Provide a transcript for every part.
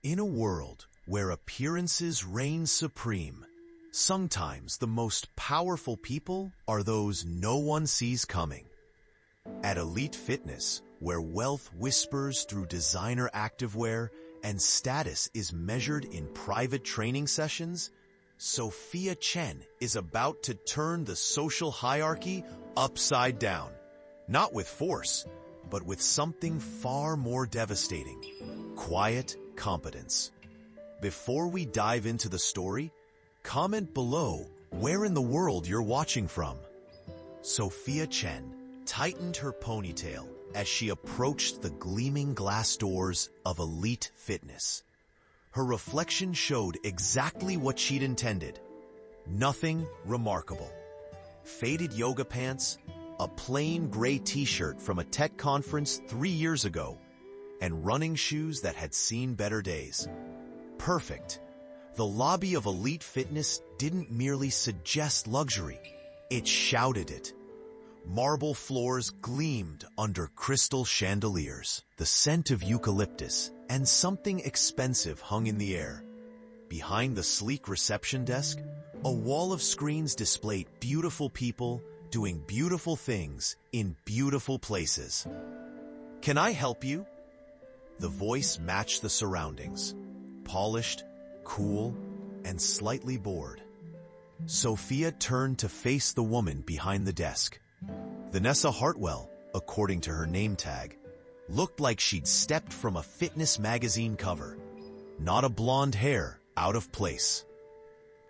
In a world where appearances reign supreme, sometimes the most powerful people are those no one sees coming. At Elite Fitness, where wealth whispers through designer activewear and status is measured in private training sessions, Sophia Chen is about to turn the social hierarchy upside down. Not with force, but with something far more devastating: quiet competence. Before we dive into the story, comment below where in the world you're watching from. Sophia Chen tightened her ponytail as she approached the gleaming glass doors of Elite Fitness. Her reflection showed exactly what she'd intended. Nothing remarkable. Faded yoga pants, a plain gray t-shirt from a tech conference 3 years ago, and running shoes that had seen better days. Perfect. The lobby of Elite Fitness didn't merely suggest luxury, it shouted it. Marble floors gleamed under crystal chandeliers. The scent of eucalyptus and something expensive hung in the air. Behind the sleek reception desk, a wall of screens displayed beautiful people doing beautiful things in beautiful places. "Can I help you?" The voice matched the surroundings. Polished, cool, and slightly bored. Sophia turned to face the woman behind the desk. Vanessa Hartwell, according to her name tag, looked like she'd stepped from a fitness magazine cover. Not a blonde hair out of place.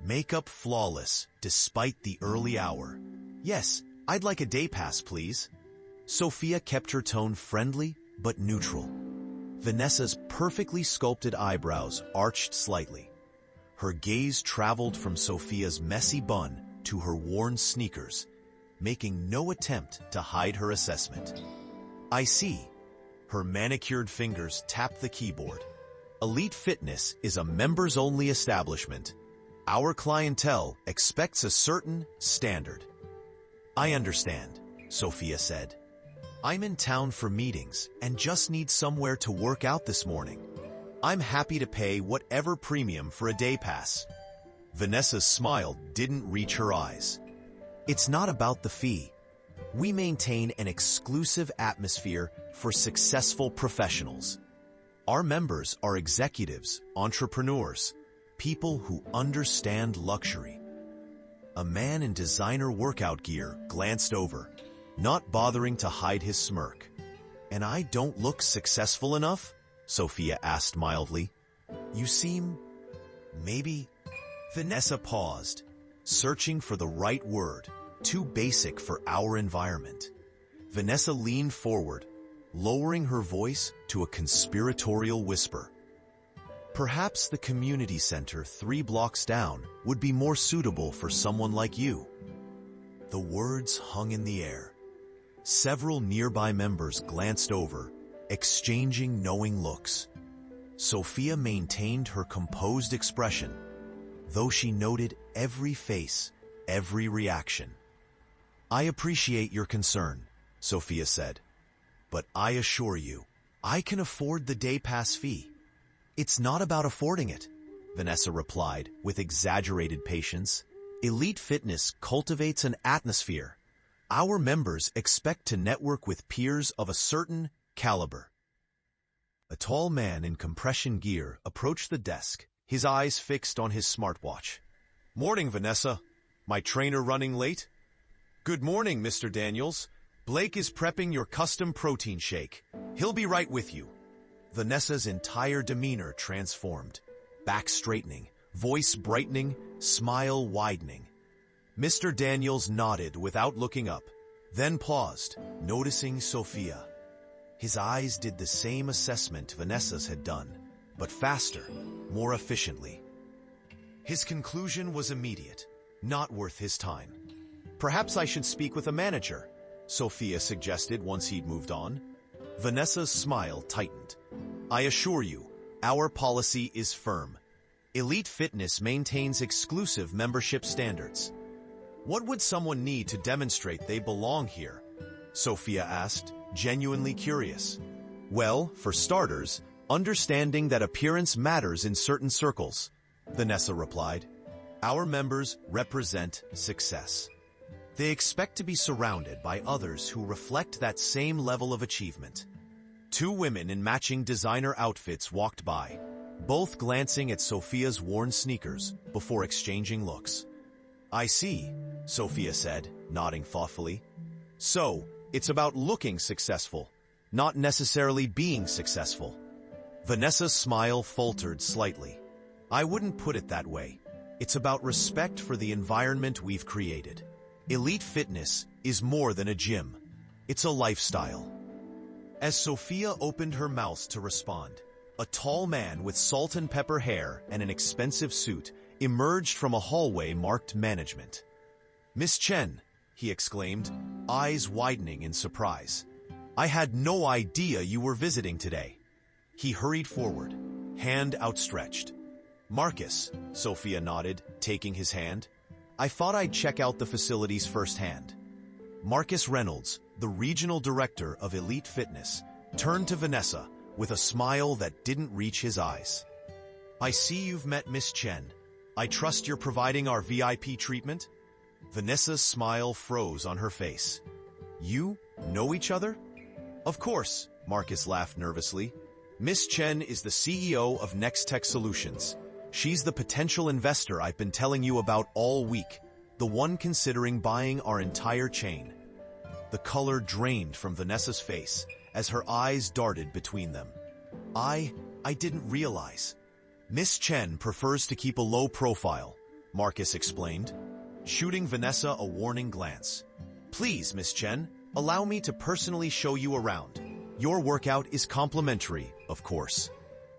Makeup flawless despite the early hour. "Yes, I'd like a day pass, please." Sophia kept her tone friendly but neutral. Vanessa's perfectly sculpted eyebrows arched slightly. Her gaze traveled from Sophia's messy bun to her worn sneakers, making no attempt to hide her assessment. "I see." Her manicured fingers tapped the keyboard. "Elite Fitness is a members-only establishment. Our clientele expects a certain standard." "I understand," Sophia said. "I'm in town for meetings and just need somewhere to work out this morning. I'm happy to pay whatever premium for a day pass." Vanessa's smile didn't reach her eyes. "It's not about the fee. We maintain an exclusive atmosphere for successful professionals. Our members are executives, entrepreneurs, people who understand luxury." A man in designer workout gear glanced over, not bothering to hide his smirk. "And I don't look successful enough?" Sophia asked mildly. "You seem... maybe..." Vanessa paused, searching for the right word, too basic for our environment. Vanessa leaned forward, lowering her voice to a conspiratorial whisper. "Perhaps the community center 3 blocks down would be more suitable for someone like you." The words hung in the air. Several nearby members glanced over, exchanging knowing looks. Sophia maintained her composed expression, though she noted every face, every reaction. "I appreciate your concern," Sophia said, "but I assure you, I can afford the day pass fee." "It's not about affording it," Vanessa replied with exaggerated patience. "Elite Fitness cultivates an atmosphere. Our members expect to network with peers of a certain caliber." A tall man in compression gear approached the desk, his eyes fixed on his smartwatch. "Morning, Vanessa. My trainer running late?" "Good morning, Mr. Daniels. Blake is prepping your custom protein shake. He'll be right with you." Vanessa's entire demeanor transformed, back straightening, voice brightening, smile widening. Mr. Daniels nodded without looking up, then paused, noticing Sophia. His eyes did the same assessment Vanessa's had done, but faster, more efficiently. His conclusion was immediate, not worth his time. "Perhaps I should speak with a manager," Sophia suggested once he'd moved on. Vanessa's smile tightened. "I assure you, our policy is firm. Elite Fitness maintains exclusive membership standards." "What would someone need to demonstrate they belong here?" Sophia asked, genuinely curious. "Well, for starters, Understanding that appearance matters in certain circles, Vanessa replied. Our members represent success. They expect to be surrounded by others who reflect that same level of achievement. Two women in matching designer outfits walked by, both glancing at Sophia's worn sneakers before exchanging looks. I see, Sophia said, nodding thoughtfully. So, it's about looking successful, not necessarily being successful. Vanessa's smile faltered slightly. I wouldn't put it that way. It's about respect for the environment we've created. Elite Fitness is more than a gym. It's a lifestyle. As Sophia opened her mouth to respond, a tall man with salt and pepper hair and an expensive suit emerged from a hallway marked management. Miss Chen, he exclaimed, eyes widening in surprise. I had no idea you were visiting today. He hurried forward, hand outstretched. Marcus, Sophia nodded, taking his hand. I thought I'd check out the facilities firsthand. Marcus Reynolds, the regional director of Elite Fitness, turned to Vanessa with a smile that didn't reach his eyes. I see you've met Miss Chen. I trust you're providing our VIP treatment? Vanessa's smile froze on her face. You know each other? Of course, Marcus laughed nervously. Miss Chen is the CEO of Nextech Solutions. She's the potential investor I've been telling you about all week, the one considering buying our entire chain. The color drained from Vanessa's face as her eyes darted between them. I didn't realize. Miss Chen prefers to keep a low profile, Marcus explained, shooting Vanessa a warning glance. Please, Miss Chen, allow me to personally show you around. Your workout is complimentary, of course.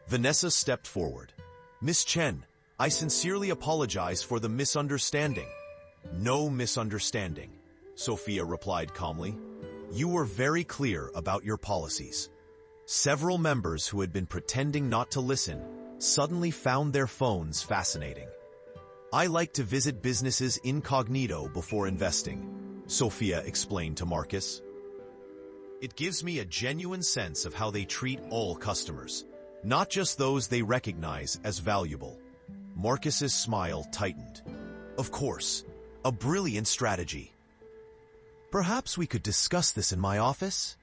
Vanessa stepped forward. Miss Chen, I sincerely apologize for the misunderstanding. No misunderstanding, Sophia replied calmly. You were very clear about your policies. Several members who had been pretending not to listen suddenly found their phones fascinating. I like to visit businesses incognito before investing, Sophia explained to Marcus. It gives me a genuine sense of how they treat all customers, not just those they recognize as valuable. Marcus's smile tightened. Of course, a brilliant strategy. Perhaps we could discuss this in my office?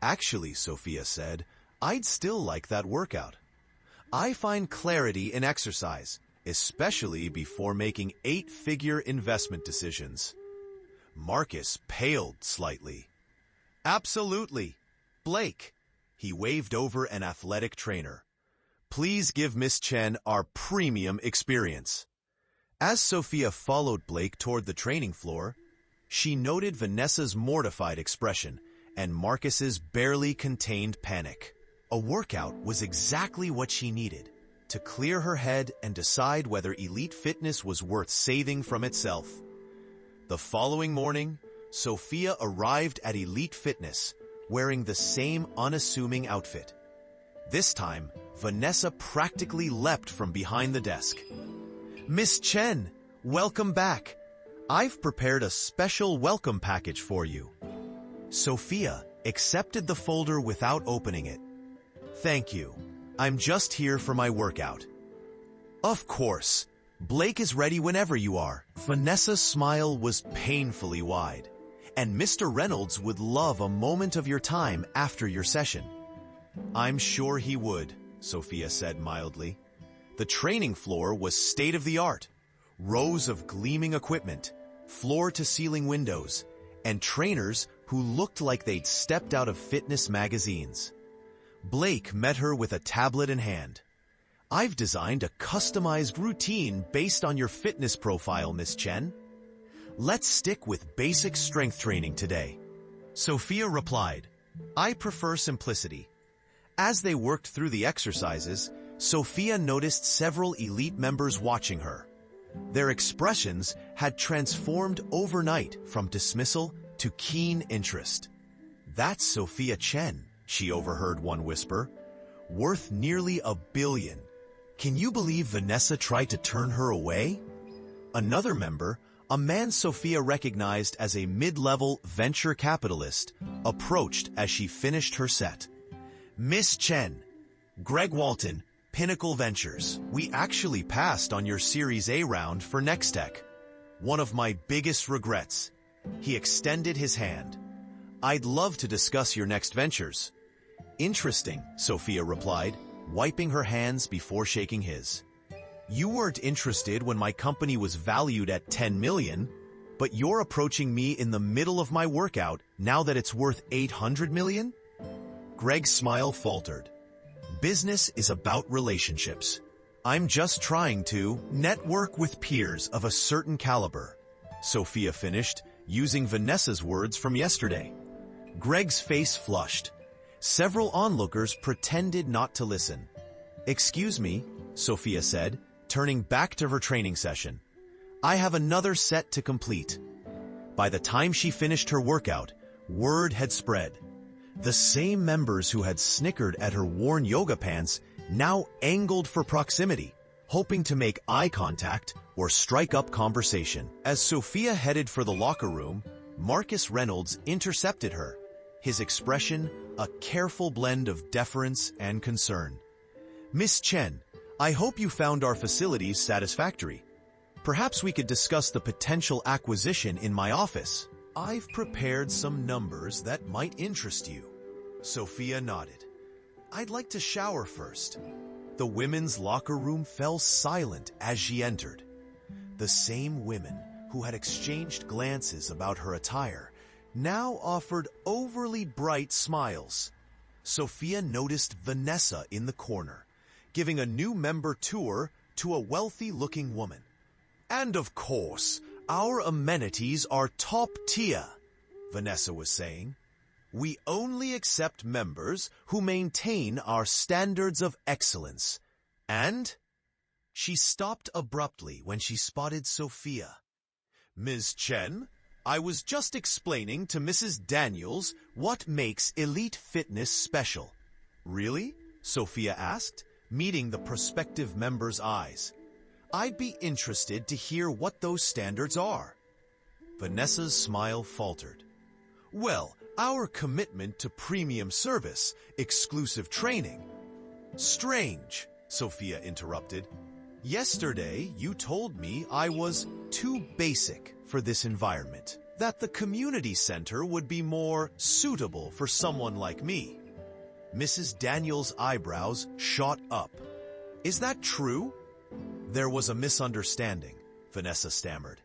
Actually, Sophia said, I'd still like that workout. I find clarity in exercise, especially before making 8-figure investment decisions. Marcus paled slightly. Absolutely. Blake. He waved over an athletic trainer. Please give Miss Chen our premium experience. As Sophia followed Blake toward the training floor, she noted Vanessa's mortified expression and Marcus's barely contained panic. A workout was exactly what she needed to clear her head and decide whether Elite Fitness was worth saving from itself. The following morning, Sophia arrived at Elite Fitness wearing the same unassuming outfit. This time, Vanessa practically leapt from behind the desk. Miss Chen, welcome back. I've prepared a special welcome package for you. Sophia accepted the folder without opening it. Thank you. I'm just here for my workout. Of course. Blake is ready whenever you are. Vanessa's smile was painfully wide. And Mr. Reynolds would love a moment of your time after your session. I'm sure he would, Sophia said mildly. The training floor was state-of-the-art. Rows of gleaming equipment, floor-to-ceiling windows, and trainers who looked like they'd stepped out of fitness magazines. Blake met her with a tablet in hand. I've designed a customized routine based on your fitness profile, Miss Chen. Let's stick with basic strength training today. Sophia replied, I prefer simplicity. As they worked through the exercises, Sophia noticed several elite members watching her. Their expressions had transformed overnight from dismissal to keen interest. That's Sophia Chen, she overheard one whisper. Worth nearly $1 billion. Can you believe Vanessa tried to turn her away? Another member, a man Sophia recognized as a mid-level venture capitalist, approached as she finished her set. Miss Chen, Greg Walton, Pinnacle Ventures. We actually passed on your Series A round for Nextech. One of my biggest regrets. He extended his hand. I'd love to discuss your next ventures. Interesting, Sophia replied, wiping her hands before shaking his. You weren't interested when my company was valued at 10 million, but you're approaching me in the middle of my workout now that it's worth 800 million? Greg's smile faltered. Business is about relationships. I'm just trying to network with peers of a certain caliber, Sophia finished, using Vanessa's words from yesterday. Greg's face flushed. Several onlookers pretended not to listen. Excuse me, Sophia said, turning back to her training session. I have another set to complete. By the time she finished her workout, word had spread. The same members who had snickered at her worn yoga pants now angled for proximity, hoping to make eye contact or strike up conversation. As Sophia headed for the locker room, Marcus Reynolds intercepted her, his expression a careful blend of deference and concern. Miss Chen, I hope you found our facilities satisfactory. Perhaps we could discuss the potential acquisition in my office. I've prepared some numbers that might interest you. Sophia nodded. I'd like to shower first. The women's locker room fell silent as she entered. The same women who had exchanged glances about her attire now offered overly bright smiles. Sophia noticed Vanessa in the corner, giving a new member tour to a wealthy-looking woman. And of course, our amenities are top tier, Vanessa was saying. We only accept members who maintain our standards of excellence. And she stopped abruptly when she spotted Sophia. Ms. Chen, I was just explaining to Mrs. Daniels what makes Elite Fitness special. Really? Sophia asked, meeting the prospective member's eyes. I'd be interested to hear what those standards are. Vanessa's smile faltered. Well, our commitment to premium service, exclusive training. Strange, Sophia interrupted. Yesterday, you told me I was too basic for this environment, that the community center would be more suitable for someone like me. Mrs. Daniels' eyebrows shot up. Is that true? There was a misunderstanding, Vanessa stammered.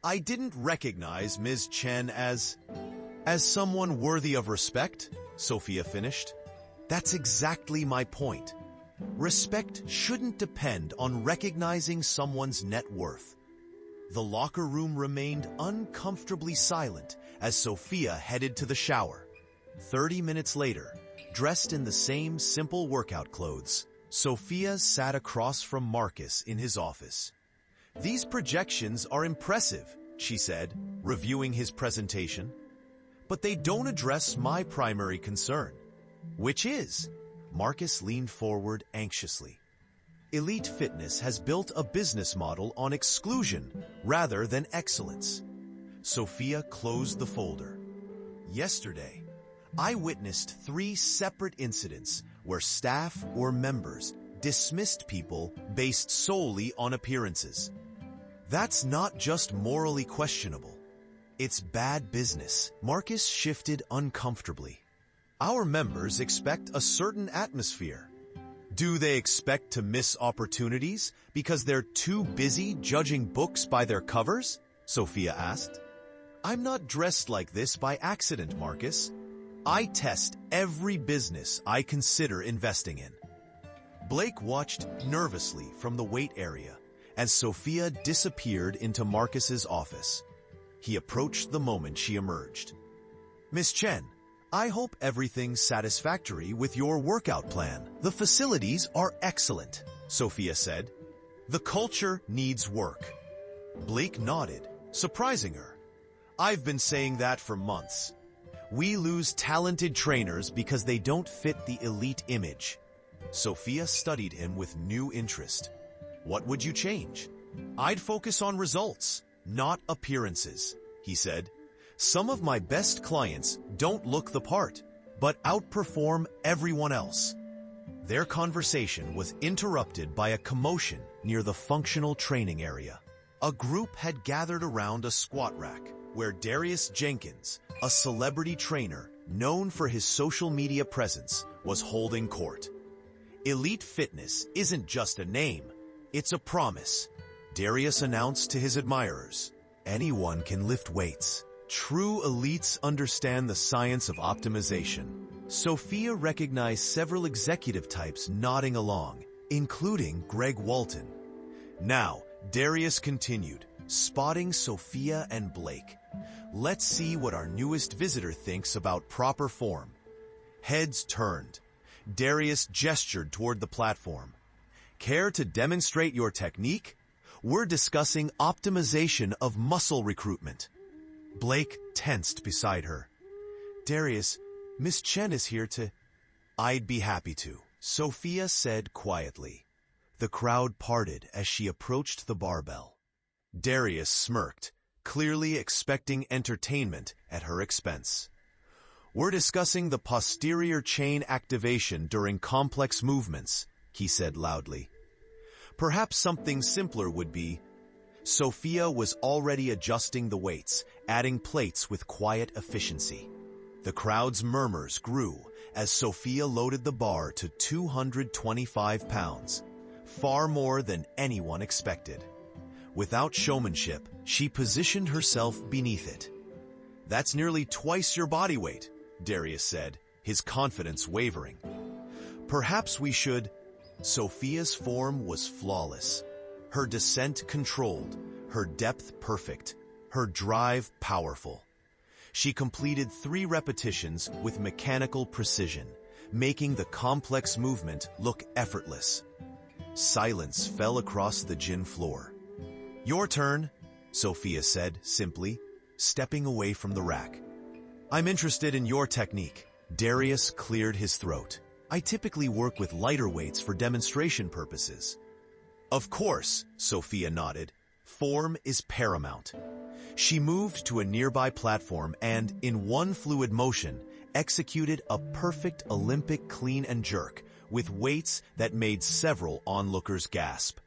I didn't recognize Ms. Chen as someone worthy of respect, Sophia finished. That's exactly my point. Respect shouldn't depend on recognizing someone's net worth. The locker room remained uncomfortably silent as Sophia headed to the shower. 30 minutes later, dressed in the same simple workout clothes, Sophia sat across from Marcus in his office. These projections are impressive, she said, reviewing his presentation. But they don't address my primary concern. Which is? Marcus leaned forward anxiously. Elite Fitness has built a business model on exclusion rather than excellence. Sophia closed the folder. Yesterday, I witnessed 3 separate incidents where staff or members dismissed people based solely on appearances. That's not just morally questionable. It's bad business. Marcus shifted uncomfortably. Our members expect a certain atmosphere. Do they expect to miss opportunities because they're too busy judging books by their covers? Sophia asked. I'm not dressed like this by accident, Marcus. I test every business I consider investing in. Blake watched nervously from the wait area as Sophia disappeared into Marcus's office. He approached the moment she emerged. Miss Chen, I hope everything's satisfactory with your workout plan. The facilities are excellent, Sophia said. The culture needs work. Blake nodded, surprising her. I've been saying that for months. We lose talented trainers because they don't fit the elite image. Sophia studied him with new interest. What would you change? I'd focus on results, not appearances, he said. Some of my best clients don't look the part, but outperform everyone else. Their conversation was interrupted by a commotion near the functional training area. A group had gathered around a squat rack where Darius Jenkins, a celebrity trainer known for his social media presence, was holding court. Elite Fitness isn't just a name, it's a promise, Darius announced to his admirers. Anyone can lift weights. True elites understand the science of optimization. Sophia recognized several executive types nodding along, including Greg Walton. Now, Darius continued, spotting Sophia and Blake. Let's see what our newest visitor thinks about proper form. Heads turned. Darius gestured toward the platform. Care to demonstrate your technique? We're discussing optimization of muscle recruitment. Blake tensed beside her. Darius, Miss Chen is here to... I'd be happy to, Sophia said quietly. The crowd parted as she approached the barbell. Darius smirked, clearly expecting entertainment at her expense. We're discussing the posterior chain activation during complex movements, he said loudly. Perhaps something simpler would be... Sophia was already adjusting the weights, adding plates with quiet efficiency. The crowd's murmurs grew as Sophia loaded the bar to 225 pounds, far more than anyone expected. Without showmanship, she positioned herself beneath it. That's nearly twice your body weight, Darius said, his confidence wavering. Perhaps we should... Sophia's form was flawless. Her descent controlled, her depth perfect, her drive powerful. She completed 3 repetitions with mechanical precision, making the complex movement look effortless. Silence fell across the gym floor. Your turn, Sophia said simply, stepping away from the rack. I'm interested in your technique. Darius cleared his throat. I typically work with lighter weights for demonstration purposes. Of course, Sophia nodded. Form is paramount. She moved to a nearby platform and, in one fluid motion, executed a perfect Olympic clean and jerk with weights that made several onlookers gasp.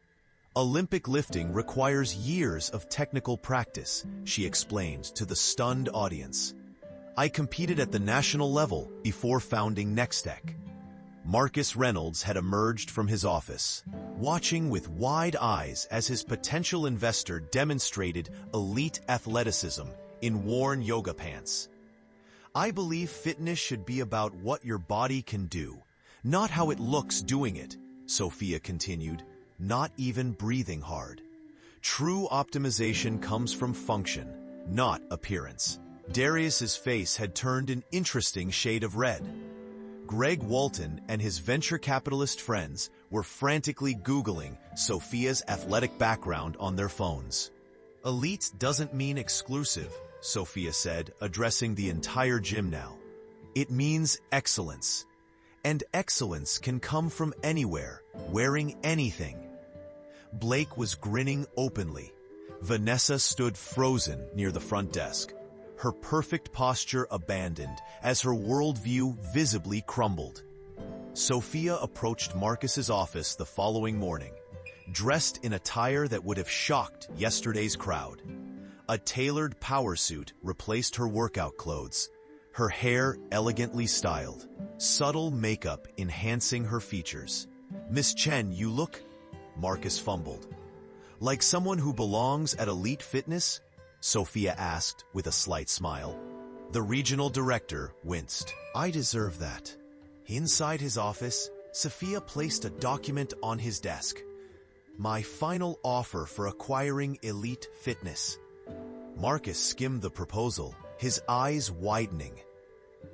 Olympic lifting requires years of technical practice, she explained to the stunned audience. I competed at the national level before founding Nextech. Marcus Reynolds had emerged from his office, watching with wide eyes as his potential investor demonstrated elite athleticism in worn yoga pants. I believe fitness should be about what your body can do, not how it looks doing it, Sophia continued, not even breathing hard. True optimization comes from function, not appearance. Darius's face had turned an interesting shade of red. Greg Walton and his venture capitalist friends were frantically Googling Sophia's athletic background on their phones. Elite doesn't mean exclusive, Sophia said, addressing the entire gym now. It means excellence. And excellence can come from anywhere, wearing anything. Blake was grinning openly. Vanessa stood frozen near the front desk, her perfect posture abandoned as her worldview visibly crumbled. Sophia approached Marcus's office the following morning, dressed in attire that would have shocked yesterday's crowd. A tailored power suit replaced her workout clothes, her hair elegantly styled, subtle makeup enhancing her features. Miss Chen, you look... Marcus fumbled. Like someone who belongs at Elite Fitness? Sophia asked with a slight smile. The regional director winced. I deserve that. Inside his office, Sophia placed a document on his desk. My final offer for acquiring Elite Fitness. Marcus skimmed the proposal, his eyes widening.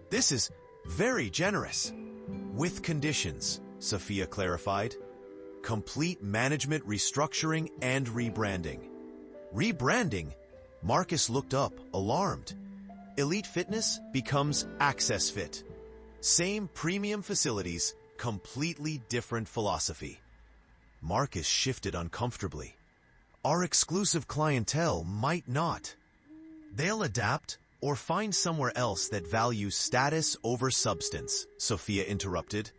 This is very generous. With conditions, Sophia clarified. Complete management restructuring and rebranding. Rebranding? Marcus looked up, alarmed. Elite Fitness becomes Access Fit. Same premium facilities, completely different philosophy. Marcus shifted uncomfortably. Our exclusive clientele might not. They'll adapt or find somewhere else that values status over substance, Sophia interrupted.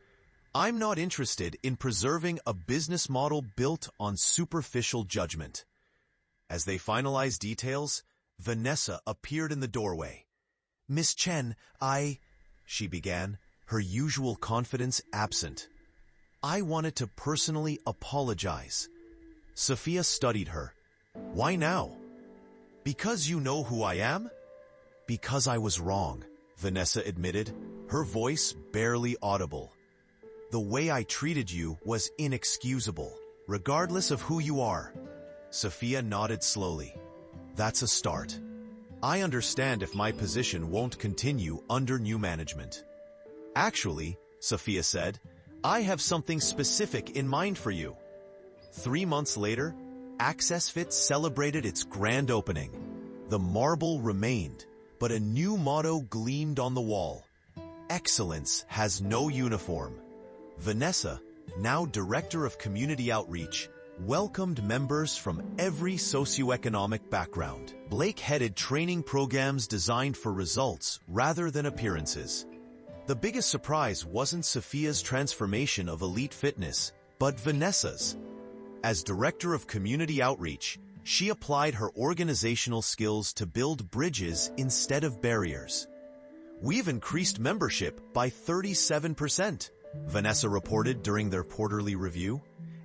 I'm not interested in preserving a business model built on superficial judgment. As they finalized details, Vanessa appeared in the doorway. Miss Chen, she began, her usual confidence absent. I wanted to personally apologize. Sophia studied her. Why now? Because you know who I am? Because I was wrong, Vanessa admitted, her voice barely audible. The way I treated you was inexcusable, regardless of who you are. Sophia nodded slowly. That's a start. I understand if my position won't continue under new management. Actually, Sophia said, I have something specific in mind for you. 3 months later, AccessFit celebrated its grand opening. The marble remained, but a new motto gleamed on the wall. Excellence has no uniform. Vanessa, now Director of Community Outreach, welcomed members from every socioeconomic background. Blake headed training programs designed for results rather than appearances. The biggest surprise wasn't Sophia's transformation of Elite Fitness, but Vanessa's. As Director of Community Outreach, she applied her organizational skills to build bridges instead of barriers. We've increased membership by 37%, Vanessa reported during their quarterly review,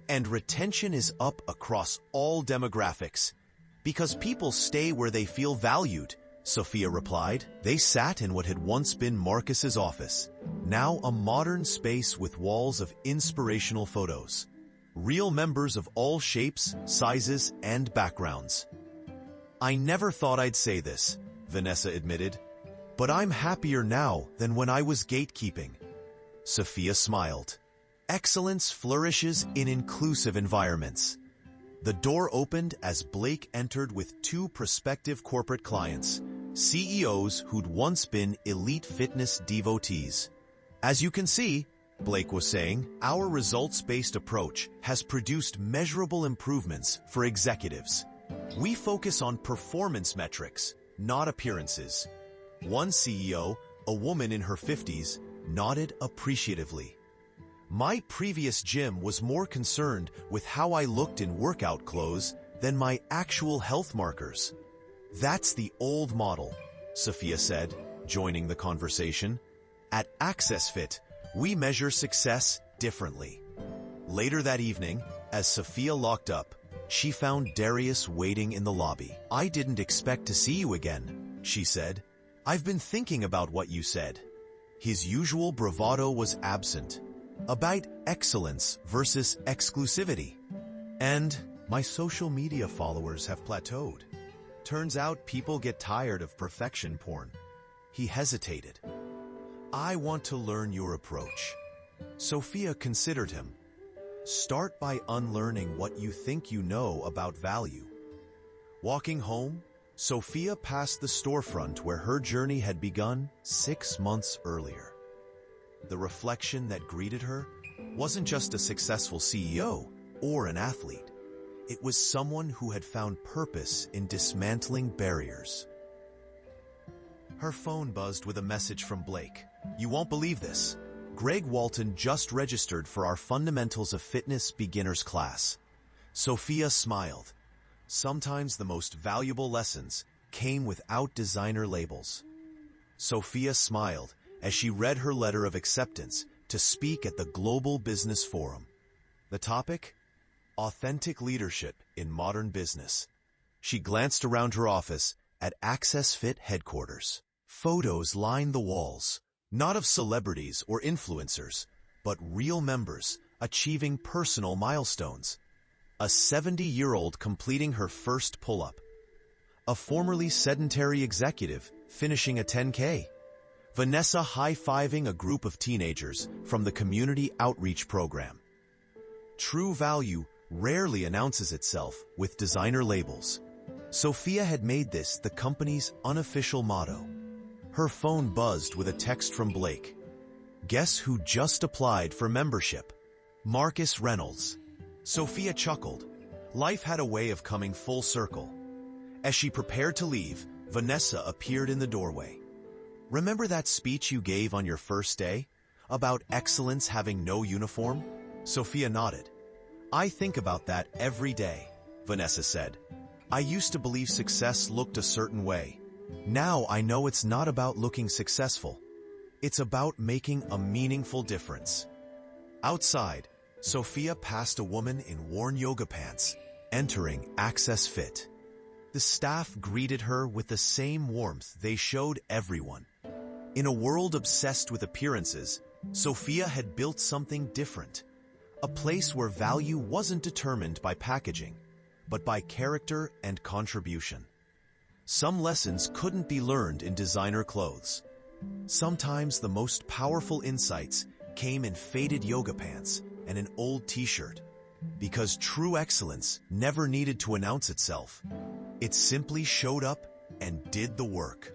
and retention is up across all demographics. Because people stay where they feel valued, Sophia replied. They sat in what had once been Marcus's office, now a modern space with walls of inspirational photos. Real members of all shapes, sizes, and backgrounds. I never thought I'd say this, Vanessa admitted, but I'm happier now than when I was gatekeeping. Sophia smiled. Excellence flourishes in inclusive environments. The door opened as Blake entered with 2 prospective corporate clients, CEOs who'd once been Elite Fitness devotees. As you can see, Blake was saying, our results-based approach has produced measurable improvements for executives. We focus on performance metrics, not appearances. One CEO, a woman in her 50s, nodded appreciatively. My previous gym was more concerned with how I looked in workout clothes than my actual health markers. That's the old model, Sophia said, joining the conversation. At AccessFit, we measure success differently. Later that evening, as Sophia locked up, she found Darius waiting in the lobby. I didn't expect to see you again, she said. I've been thinking about what you said. His usual bravado was absent, about excellence versus exclusivity. And my social media followers have plateaued. Turns out people get tired of perfection porn. He hesitated. I want to learn your approach. Sophia considered him. Start by unlearning what you think you know about value. Walking home, Sophia passed the storefront where her journey had begun 6 months earlier. The reflection that greeted her wasn't just a successful CEO or an athlete. It was someone who had found purpose in dismantling barriers. Her phone buzzed with a message from Blake. You won't believe this. Greg Walton just registered for our Fundamentals of Fitness beginners class. Sophia smiled. Sometimes the most valuable lessons came without designer labels. Sophia smiled as she read her letter of acceptance to speak at the Global Business Forum. The topic? Authentic leadership in modern business. She glanced around her office at AccessFit headquarters. Photos lined the walls, not of celebrities or influencers, but real members achieving personal milestones. A 70-year-old completing her first pull-up. A formerly sedentary executive finishing a 10K. Vanessa high-fiving a group of teenagers from the Community Outreach Program. True value rarely announces itself with designer labels. Sophia had made this the company's unofficial motto. Her phone buzzed with a text from Blake. Guess who just applied for membership? Marcus Reynolds. Sophia chuckled. Life had a way of coming full circle. As she prepared to leave, Vanessa appeared in the doorway. Remember that speech you gave on your first day? About excellence having no uniform? Sophia nodded. I think about that every day, Vanessa said. I used to believe success looked a certain way. Now I know it's not about looking successful. It's about making a meaningful difference. Outside, Sophia passed a woman in worn yoga pants, entering Access Fit. The staff greeted her with the same warmth they showed everyone. In a world obsessed with appearances, Sophia had built something different. A place where value wasn't determined by packaging, but by character and contribution. Some lessons couldn't be learned in designer clothes. Sometimes the most powerful insights came in faded yoga pants and an old t-shirt, because true excellence never needed to announce itself. It simply showed up and did the work.